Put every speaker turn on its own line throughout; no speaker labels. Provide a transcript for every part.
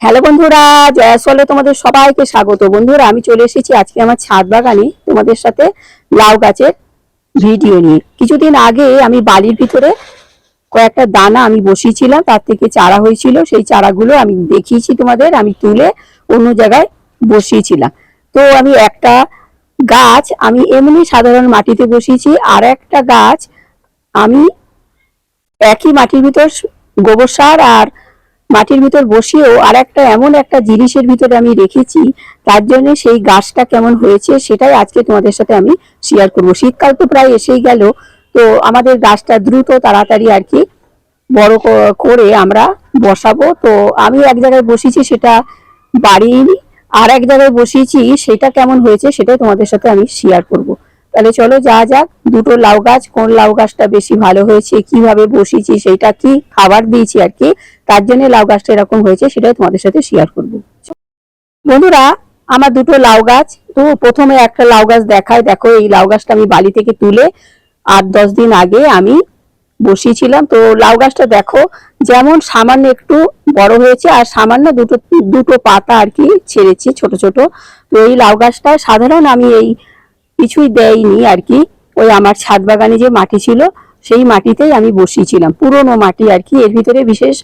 Hello বন্ধুরা, জয়াসলে তোমাদের সবাইকে স্বাগত। বন্ধুরা, আমি চলে এসেছি আজকে আমার ছাদ বাগানে তোমাদের সাথে লাউ গাছের ভিডিও নিয়ে। কিছুদিন আগে আমি বালির ভিতরে কয়েকটা দানা আমি বসিয়েছিলাম, তার থেকে চারা হয়েছিল। সেই চারাগুলো আমি দেখিয়েছি তোমাদের, আমি তুলে অন্য জায়গায় বসিয়েছিলাম। তো আমি একটা গাছ আমি এমনি সাধারণ মাটিতে বসিয়েছি, আর একটা গাছ আমি একই মাটির ভিতর গোবর সার আর মাটির ভিতর বসিয়েও আর একটা এমন একটা জিনিসের ভিতরে আমি রেখেছি, তার জন্য সেই গাছটা কেমন হয়েছে সেটাই আজকে তোমাদের সাথে আমি শেয়ার করব। শীতকাল তো প্রায় এসেই গেল, তো আমাদের গাছটা দ্রুত তাড়াতাড়ি আর কি বড় করে আমরা বসাবো। তো আমি এক জায়গায় বসিয়েছি, সেটা বাড়ির আর এক জায়গায় বসিয়েছি, সেটা কেমন হয়েছে সেটাই তোমাদের সাথে আমি শেয়ার করব। তাহলে চলো যাওয়া যাক। দুটো লাউ গাছ, কোন লাউ গাছটা বেশি ভালো হয়েছে, কিভাবে বসিয়েছি, সেইটা কি খাবার দিয়েছি আর কি, তার জন্য লাউ গাছটা এরকম হয়েছে সেটাই তোমাদের সাথে শেয়ার করব। বন্ধুরা, আমার দুটো লাউ গাছ, তো প্রথমে একটা লাউ গাছ দেখায়। দেখো, এই লাউ গাছটা আমি বালি থেকে তুলে 8-10 দিন আগে আমি বসিয়েছিলাম। তো লাউ গাছটা দেখো যেমন সামান্য একটু বড় হয়েছে, আর সামান্য দুটো দুটো পাতা আর কি ছেড়েছি ছোট ছোট। তো এই লাউ গাছটা সাধারণ আমি এই কিছুই দেয়নি আর কি, ওই আমার ছাদ বাগানে যে মাটি ছিল সেই মাটিতেই আমি বসিয়েছিলাম, পুরনো মাটি আর কি, এর ভিতরে বিশেষ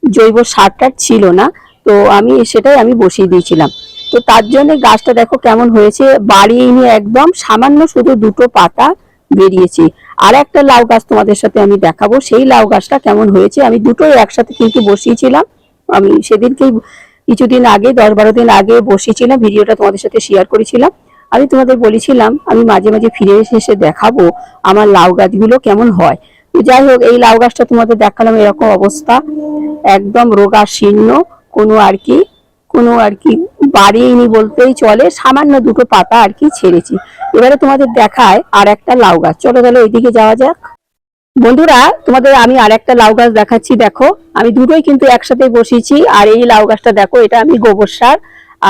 জৈব সারটার ছিল না। তো আমি সেটাই আমি বসিয়ে দিয়েছিলাম। তো তার জন্য গাছটা দেখো কেমন হয়েছে, বাড়িয়ে নিয়ে একদম সামান্য শুধু দুটো পাতা বেরিয়েছে। আর একটা লাউ গাছ তোমাদের সাথে আমি দেখাবো, সেই লাউ গাছটা কেমন হয়েছে। আমি দুটোই একসাথে কিন্তু বসিয়েছিলাম। আমি সেদিনকেই কিছুদিন আগে 10-12 দিন আগে বসিয়েছিলাম, ভিডিওটা তোমাদের সাথে শেয়ার করেছিলাম। আমি তোমাদের বলেছিলাম আমি মাঝে মাঝে ফিরে এসে দেখাবো আমার লাউ গাছগুলো কেমন হয়। তো যাই হোক, এই লাউ গাছটা তোমাদের দেখালাম, এরকম অবস্থা, একদম রোগা শীর্ণ, কোনো আর কি বাড়িয়েনি বলতেই চলে, সামান্য দুটো পাতা আর কি ছেড়েছি। এবারে তোমাদের দেখায় আর একটা লাউ গাছ, চলো তাহলে ওইদিকে যাওয়া যাক। বন্ধুরা, তোমাদের আমি আর একটা লাউ গাছ দেখাচ্ছি। দেখো, আমি দুটোই কিন্তু একসাথে বসিয়েছি। আর এই লাউ গাছটা দেখো, এটা আমি গোবর সার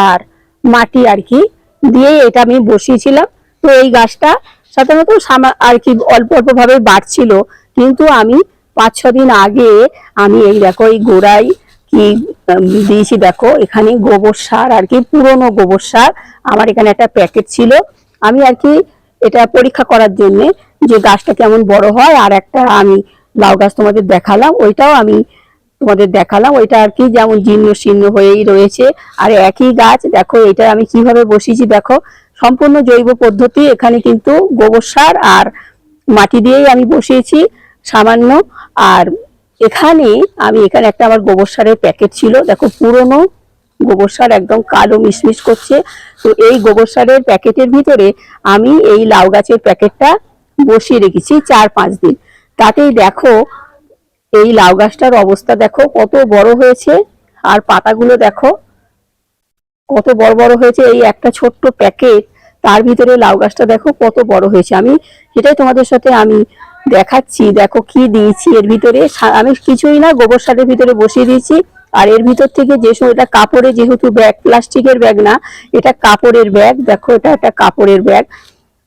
আর মাটি আর কি দিয়ে এটা আমি বসিয়েছিলাম। তো এই গাছটা সাধারণত আর কি অল্প অল্প ভাবে বাড়ছিল, কিন্তু আমি 5-6 দিন আগে আমি এই দেখো এই গোড়ায় কি দিয়েছি। দেখো, এখানে গোবর সার আর কি, পুরনো গোবর সার আমার এখানে একটা প্যাকেট ছিল, আমি আর কি এটা পরীক্ষা করার জন্য যে গাছটা কেমন বড় হয়। আর একটা আমি লাউ গাছ তোমাদের দেখালাম, ওইটাও আমি তোমাদের দেখালাম, ওইটা আর কি যেমন জীর্ণ শীর্ণ হয়েই রয়েছে। আর একই গাছ দেখো, এটা আমি কিভাবে বসিয়েছি দেখো, সম্পূর্ণ জৈব পদ্ধতি। এখানে কিন্তু গোবর সার আর মাটি দিয়েই আমি বসিয়েছি সামান্য। আর এখানে একটা আমার গোবর সারের প্যাকেট ছিল, দেখো পুরনো গোবর সার, একদম কালো মিশমিশ করছে। তো এই গোবর সারের প্যাকেটের ভিতরে আমি এই লাউ গাছের প্যাকেটটা বসিয়ে রেখেছি 4-5 দিন। তাতেই দেখো এই লাউ গাছটার অবস্থা দেখো কত বড় হয়েছে, আর পাতাগুলো দেখো কত বড় বড় হয়েছে। এই একটা ছোট্ট প্যাকেট, তার ভিতরে লাউ গাছটা দেখো কত বড় হয়েছে। আমি সেটাই তোমাদের সাথে আমি দেখাচ্ছি। দেখো কি দিয়েছি এর ভিতরে, আমি কিছুই না, গোবর সারের ভিতরে বসিয়ে দিয়েছি। আর এর ভিতর থেকে যে সময়, এটা কাপড়ে, যেহেতু ব্যাগ, প্লাস্টিকের ব্যাগ না, এটা কাপড়ের ব্যাগ। দেখো, এটা একটা কাপড়ের ব্যাগ।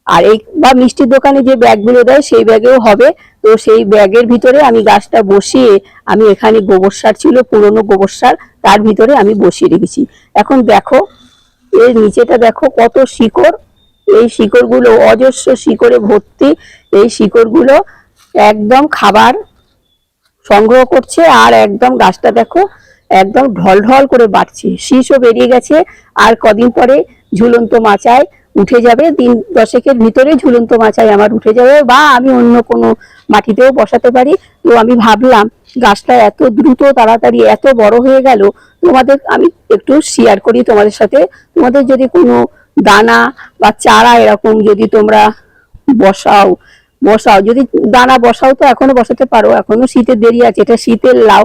আর এই বা মিষ্টির দোকানে যে ব্যাগগুলো দেয় সেই ব্যাগেও হবে। তো সেই ব্যাগের ভিতরে আমি গাছটা বসিয়ে, আমি এখানে গোবর সার ছিল, পুরনো গোবর সার, তার ভিতরে আমি বসিয়ে রেখেছি। এখন দেখো এর নিচেটা দেখো কত শিকড়, এই শিকড়গুলো অজস্র শিকড়ে ভর্তি। এই শিকড়গুলো একদম খাবার সংগ্রহ করছে, আর একদম গাছটা দেখো একদম ঢল ঢল করে বাড়ছে, শীষও বেরিয়ে গেছে। আর কদিন পরে ঝুলন্ত মাচায় উঠে যাবে, 10-10 ভিতরে ঝুলন্ত মাচায় আমার উঠে যাবে, বা আমি অন্য কোনো মাটিতেও বসাতে পারি। তো আমি ভাবলাম গাছটা এত দ্রুত তাড়াতাড়ি এত বড় হয়ে গেল, তোমাদের আমি একটু শেয়ার করি তোমাদের সাথে। তোমাদের যদি কোনো দানা বা চারা এরকম যদি তোমরা বসাও বসাও যদি দানা বসাও, তো এখনো বসাতে পারো, এখনো শীতের দেরি আছে, এটা শীতের লাউ।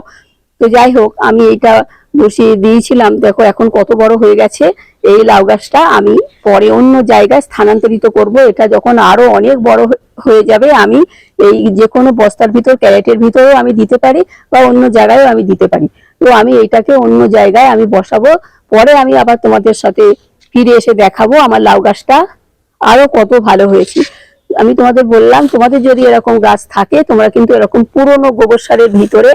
তো যাই হোক, আমি এটা বসিয়ে দিয়েছিলাম, দেখো এখন কত বড় হয়ে গেছে। এই লাউ গাছটা আমি পরে অন্য জায়গায় স্থানান্তরিত করব। এটা যখন আরো অনেক বড় হয়ে যাবে, আমি এই যে কোনো বস্তার ভিতর, ক্যারেটের ভিতরেও আমি দিতে পারি, বা অন্য জায়গায়ও আমি দিতে পারি। তো আমি এটাকে অন্য জায়গায় আমি বসাবো, পরে আমি আবার তোমাদের সাথে ফিরে এসে দেখাবো আমার লাউ গাছটা আরো কত ভালো হয়েছে। আমি তোমাদের বললাম, তোমাদের যদি এরকম গাছ থাকে, তোমরা কিন্তু এরকম পুরনো গোবর সারের ভিতরে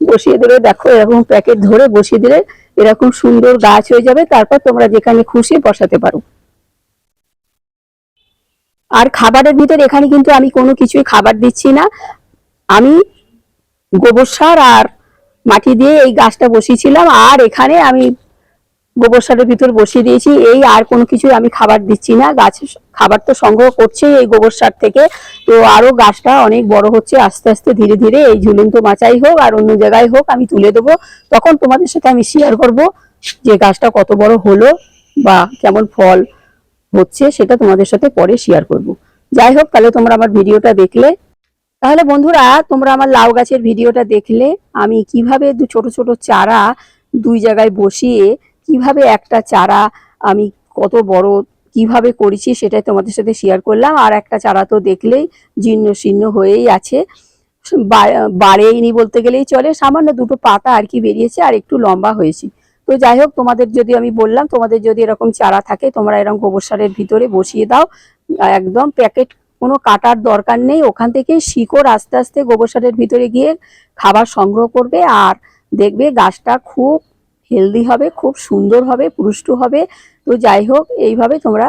বসিয়ে দিলে দেখো এরকম প্যাকেট ধরে বসিয়ে দিলে এরকম সুন্দর গাছ হয়ে যাবে। তারপর তোমরা যেখানে খুশি বসাতে পারো। আর খাবারের ভিতরে এখানে কিন্তু আমি কোনো কিছুই খাবার দিচ্ছি না, আমি গোবর সার আর মাটি দিয়ে এই গাছটা বসিয়েছিলাম, আর এখানে আমি গোবর সারের ভিতর বসিয়ে দিয়েছি, এই আর কোনো কিছু আমি খাবার দিচ্ছি না। গাছ খাবার তো সংগ্রহ করছে এই গোবর সার থেকে, তো আরো গাছটা অনেক বড় হচ্ছে আস্তে আস্তে ধীরে ধীরে। এই ঝুলন্ত মাচাই হোক আর অন্য জায়গায় হোক আমি তুলে দেবো, তখন তোমাদের সাথে আমি শেয়ার করব যে গাছটা কত বড় হলো বা কেমন ফল হচ্ছে, সেটা তোমাদের সাথে পরে শেয়ার করব। যাই হোক, তাহলে তোমরা আমার ভিডিওটা দেখলে। তাহলে বন্ধুরা, তোমরা আমার লাউ গাছের ভিডিওটা দেখলে আমি কিভাবে ছোট ছোট চারা দুই জায়গায় বসিয়ে কিভাবে একটা চারা আমি কত বড় কিভাবে করেছি সেটাই তোমাদের সাথে শেয়ার করলাম। আর একটা চারা তো দেখলেই জীর্ণ শীর্ণ হয়েই আছে, বাড়েইনি বলতে গেলেই চলে, সামান্য দুটো পাতা আর কি বেরিয়েছে আর একটু লম্বা হয়েছে। তো যাই হোক, তোমাদের যদি আমি বললাম, তোমাদের যদি এরকম চারা থাকে তোমরা এরকম গোবর সারের ভিতরে বসিয়ে দাও, একদম প্যাকেট কোনো কাটার দরকার নেই, ওখান থেকে শিকড় আস্তে আস্তে গোবর সারের ভিতরে গিয়ে খাবার সংগ্রহ করবে, আর দেখবে গাছটা খুব হেলদি হবে, খুব সুন্দর হবে, পুষ্ট হবে। তো যাই হোক, এইভাবে তোমরা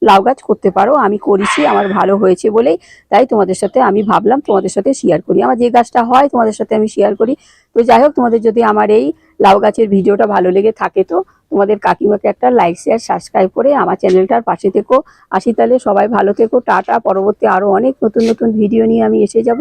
লাউ গাছ করতে পারো। আমি করেছি, আমার ভালো হয়েছে বলেই তাই তোমাদের সাথে আমি ভাবলাম তোমাদের সাথে শেয়ার করি, আমার যে গাছটা হয় তোমাদের সাথে আমি শেয়ার করি। তো যাই হোক, তোমাদের যদি আমার এই লাউ গাছের ভিডিওটা ভালো লেগে থাকে তো তোমাদের কাকিমাকে একটা লাইক শেয়ার সাবস্ক্রাইব করে আমার চ্যানেলটার পাশে থেকো। আসি তাহলে, সবাই ভালো থেকো, টাটা। পরবর্তী আরো অনেক নতুন নতুন ভিডিও নিয়ে আমি এসে যাব।